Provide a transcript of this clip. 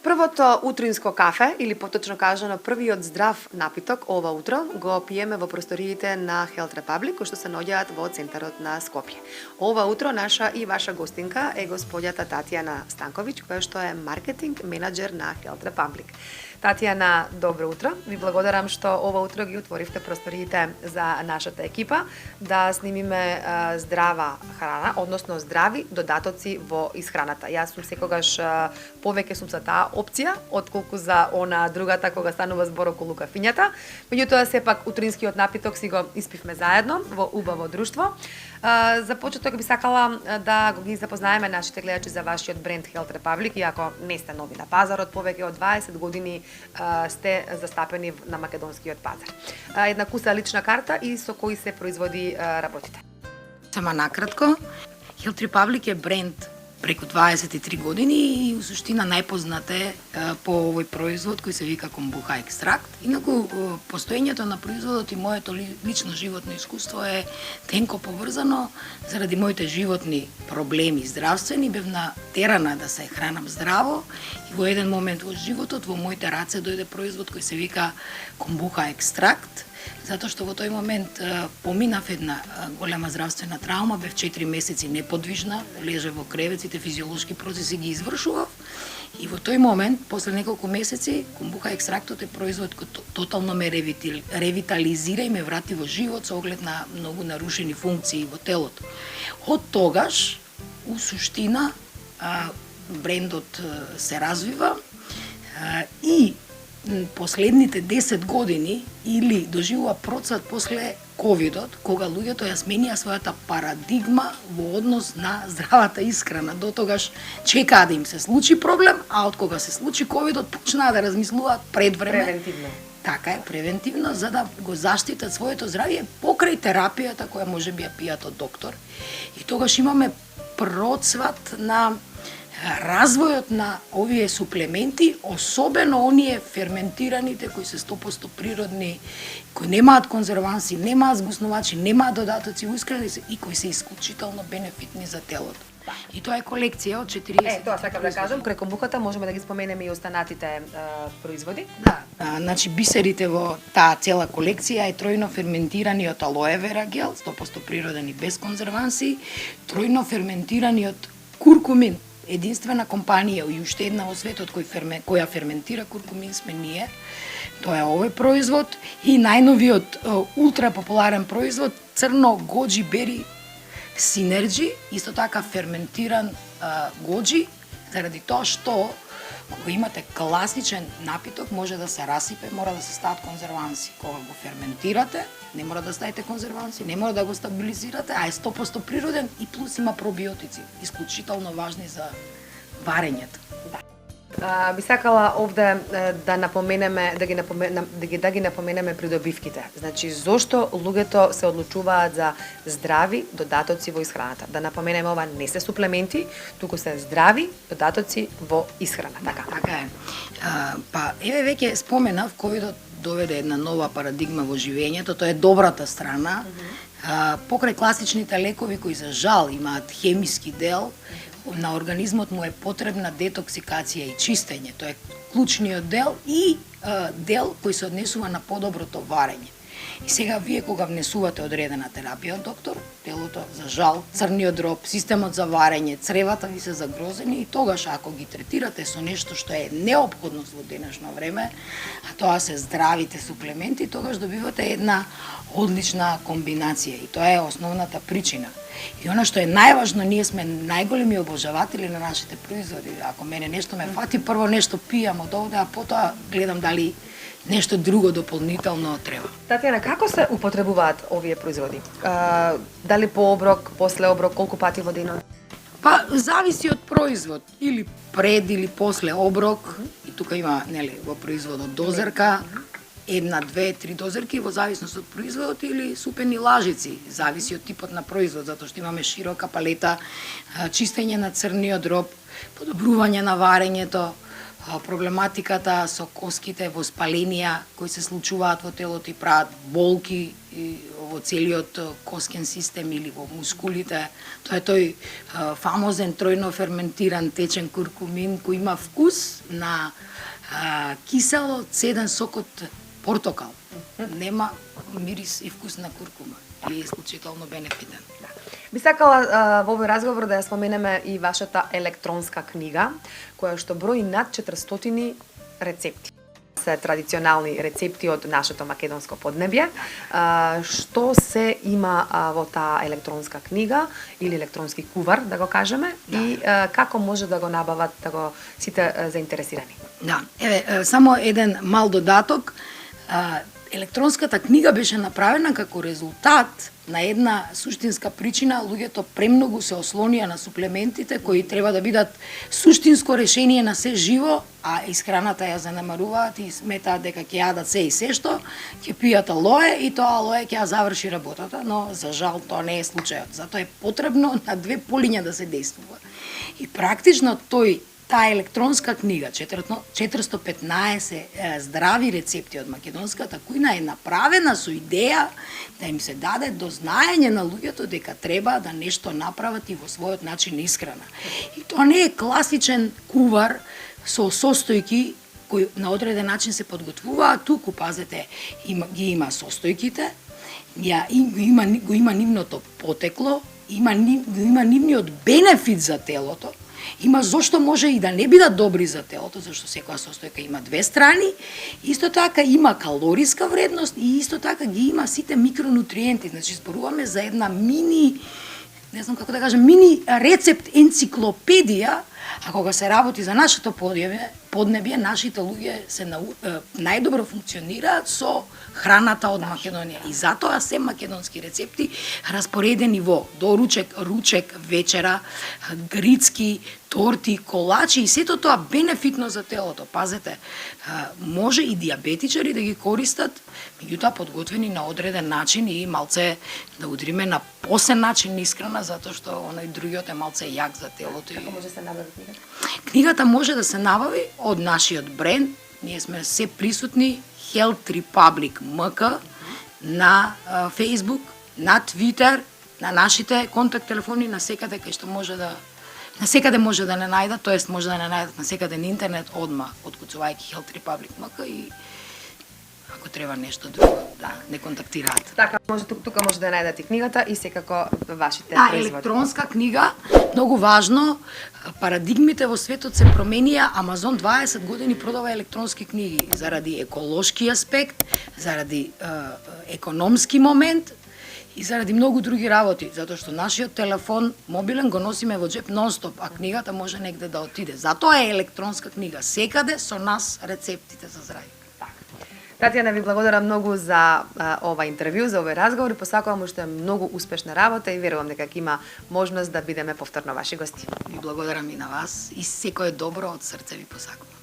Првото утринско кафе, или поточно кажано првиот здрав напиток ова утро, го пиеме во просториите на Health Republic, кои што се наоѓаат во центарот на Скопје. Ова утро наша и ваша гостинка е господјата Татјана Станковиќ, која што е маркетинг менаџер на Health Republic. Татјана, добро утро. Ви благодарам што ова утро ги отворивте просториите за нашата екипа да снимиме здрава храна, односно здрави додатоци во исхраната. Јас сум секогаш повеќе сум за таа опција, отколку за она другата кога станува збор околу кафињата. Меѓутоа сепак утринскиот напиток си го испивме заедно во убаво друштво. За почеток би сакала да ги запознаеме нашите гледачи за вашиот бренд Health Republic, иако не сте нови на пазарот, повеќе од 20 години сте застапени на македонскиот пазар. Една куса лична карта и со кои се производи работите. Сама накратко, Health Republic е бренд преку 23 години и у суштина најпознат е по овој производ кој се вика комбуха екстракт. Инаку постоењето на производот и моето лично животно искуство е тенко поврзано заради моите животни проблеми здравствени. Бев натерана да се хранам здраво и во еден момент во животот во моите раце дојде производ кој се вика комбуха екстракт, затоа што во тој момент поминав една голема здравствена траума, бев 4 месеци неподвижна, лежав во кревет, сите физиолошки процеси ги извршував и во тој момент, после неколку месеци, комбуха екстрактот е производ кој тотално ме ревитализира и ме врати во живот со оглед на многу нарушени функции во телото. Од тогаш, у суштина, брендот се развива и последните 10 години или доживува процват после ковидот, кога луѓето ја сменија својата парадигма во однос на здравата исхрана. До тогаш чекаа да им се случи проблем, а од кога се случи ковидот почнаа да размислуваат пред време. Превентивно. Така е, превентивно, за да го заштитат своето здравје покрај терапијата која може би ја пијат од доктор. И тогаш имаме процват на развојот на овие суплементи, особено оние ферментираните кои се 100% природни, кои немаат конзерванси, немаат згуснувачи, немаат додатоци во исхраните и кои се исклучително бенефитни за телото. И тоа е колекција од 40. Тоа сакам да кажам, крај комбухата можеме да ги споменеме и останатите производи. Да, значи бисерите во таа цела колекција е тројно ферментираниот алоe вера гел, 100% природен и без конзерванси, тројно ферментираниот куркумин, единствена компанија и уште една во светот која ферментира куркумин сме ние. Тоа е овој производ и најновиот ултра популарен производ црно гоџи бери синерджи, исто така ферментиран гоџи, заради тоа што кога имате класичен напиток може да се расипе, мора да се стават конзерванси. Кога го ферментирате, не мора да ставите конзерванси, не мора да го стабилизирате, а е 100% природен и плюс има пробиотици, исклучително важни за варењето. Би сакала овде да напоменеме, да ги напоменеме придобивките. Значи, зошто луѓето се одлучуваат за здрави додатоци во исхраната? Да напоменеме, ова не се суплементи, туку се здрави додатоци во исхрана. Така е. Па, еве веќе споменав, ковидот доведе една нова парадигма во живењето, тоа е добрата страна. Покрај класичните лекови кои за жал имаат хемиски дел, на организмот му е потребна детоксикација и чистење. Тоа е клучниот дел и дел кој се однесува на подоброто варење. И сега вие кога внесувате одредена терапија од доктор, телото за жал, црниот дроб, системот за варење, цревата ви се загрозени и тогаш ако ги третирате со нешто што е неопходност во денешно време, а тоа се здравите суплементи, тогаш добивате една одлична комбинација и тоа е основната причина. И она што е најважно, ние сме најголеми обожаватели на нашите производи. Ако мене нешто ме фати, прво нешто пијам од овде, а потоа гледам дали нешто друго дополнително треба. Татјана, како се употребуваат овие производи? Дали по оброк, после оброк, колку пати во денот? Па, зависи од производ. Или пред или после оброк. И тука има, нели, во производот дозерка, една, две, три дозерки во зависност од производот или супени лажици, зависи од типот на производ, затоа што имаме широка палета, чистење на црниот дроб, подобрување на варењето, проблематиката со коските, воспаленија кои се случуваат во телото и прават болки во целиот коскен систем или во мускулите. Тоа е тој фамозен тројно ферментиран течен куркумин кој има вкус на кисело цеден сок од портокал. Нема мирис и вкус на куркума. И е исклучително бенефитен. Би сакала во овој разговор да ја споменеме и вашата електронска книга, која што брои над 400 рецепти. Се традиционални рецепти од нашето македонско поднебје. Што се има во таа електронска книга или електронски кувар, да го кажеме, и како може да го набават сите заинтересирани? Да, еве, само еден мал додаток. Електронската книга беше направена како резултат на една суштинска причина. Луѓето премногу се ослонија на суплементите кои треба да бидат суштинско решение на се живо, а исхраната ја занемаруваат и сметаат дека ќе јадат се и се што, ќе пијат алоe и тоа алоe ќе ја заврши работата, но за жал тоа не е случајот. Затоа е потребно на две полиња да се действува. И практично таа електронска книга, 415 здрави рецепти од македонската кујна е направена со идеја да им се даде до знаење на луѓето дека треба да нешто направат и во својот начин на исхрана. И тоа не е класичен кувар со состојки кои на одреден начин се подготвуваат. Туку, пазете, ги има состојките, го има нивното потекло, го има нивниот бенефит за телото, има зошто може и да не бидат добри за телото, зашто секоја состојка има две страни, исто така има калориска вредност и исто така ги има сите микронутриенти. Значи, зборуваме за една мини рецепт енциклопедија, а кога се работи за нашето поднебје, нашите луѓе се најдобро функционираат со храната од Македонија. И затоа се македонски рецепти распоредени во доручек, ручек, вечера, грицки, торти, колачи и сето тоа бенефитно за телото. Пазете, може и диабетичари да ги користат, меѓутоа подготвени на одреден начин и малце да удриме на посен начин на исхрана, затоа што оној другиот е малце јак за телото. Како може да се набави книгата? Книгата може да се набави од нашиот бренд. Ние сме се присутни Health Republic MK на Facebook, на Twitter, на нашите контакт телефони, на секаде кај што може да не најдат, тоест може да не најдат на секаде на интернет одма, откуцувајќи Health Republic MK и ако треба нешто друго, да, не контактираат. Така, тука може да најдат и книгата и секако вашите производи. Електронска книга, многу важно, парадигмите во светот се променија, Амазон 20 години продава електронски книги заради еколошки аспект, заради економски момент и заради многу други работи, затоа што нашиот телефон мобилен го носиме во джеп нон-стоп, а книгата може негде да отиде. Затоа е електронска книга. Секаде со нас рецептите за здравје. Татјана, ви благодарам многу за ова интервју, за овој разговор и посакувам уште многу успешна работа и верувам дека ќе има можност да бидеме повторно ваши гости. Ви благодарам и на вас и секое добро од срце ви посакувам.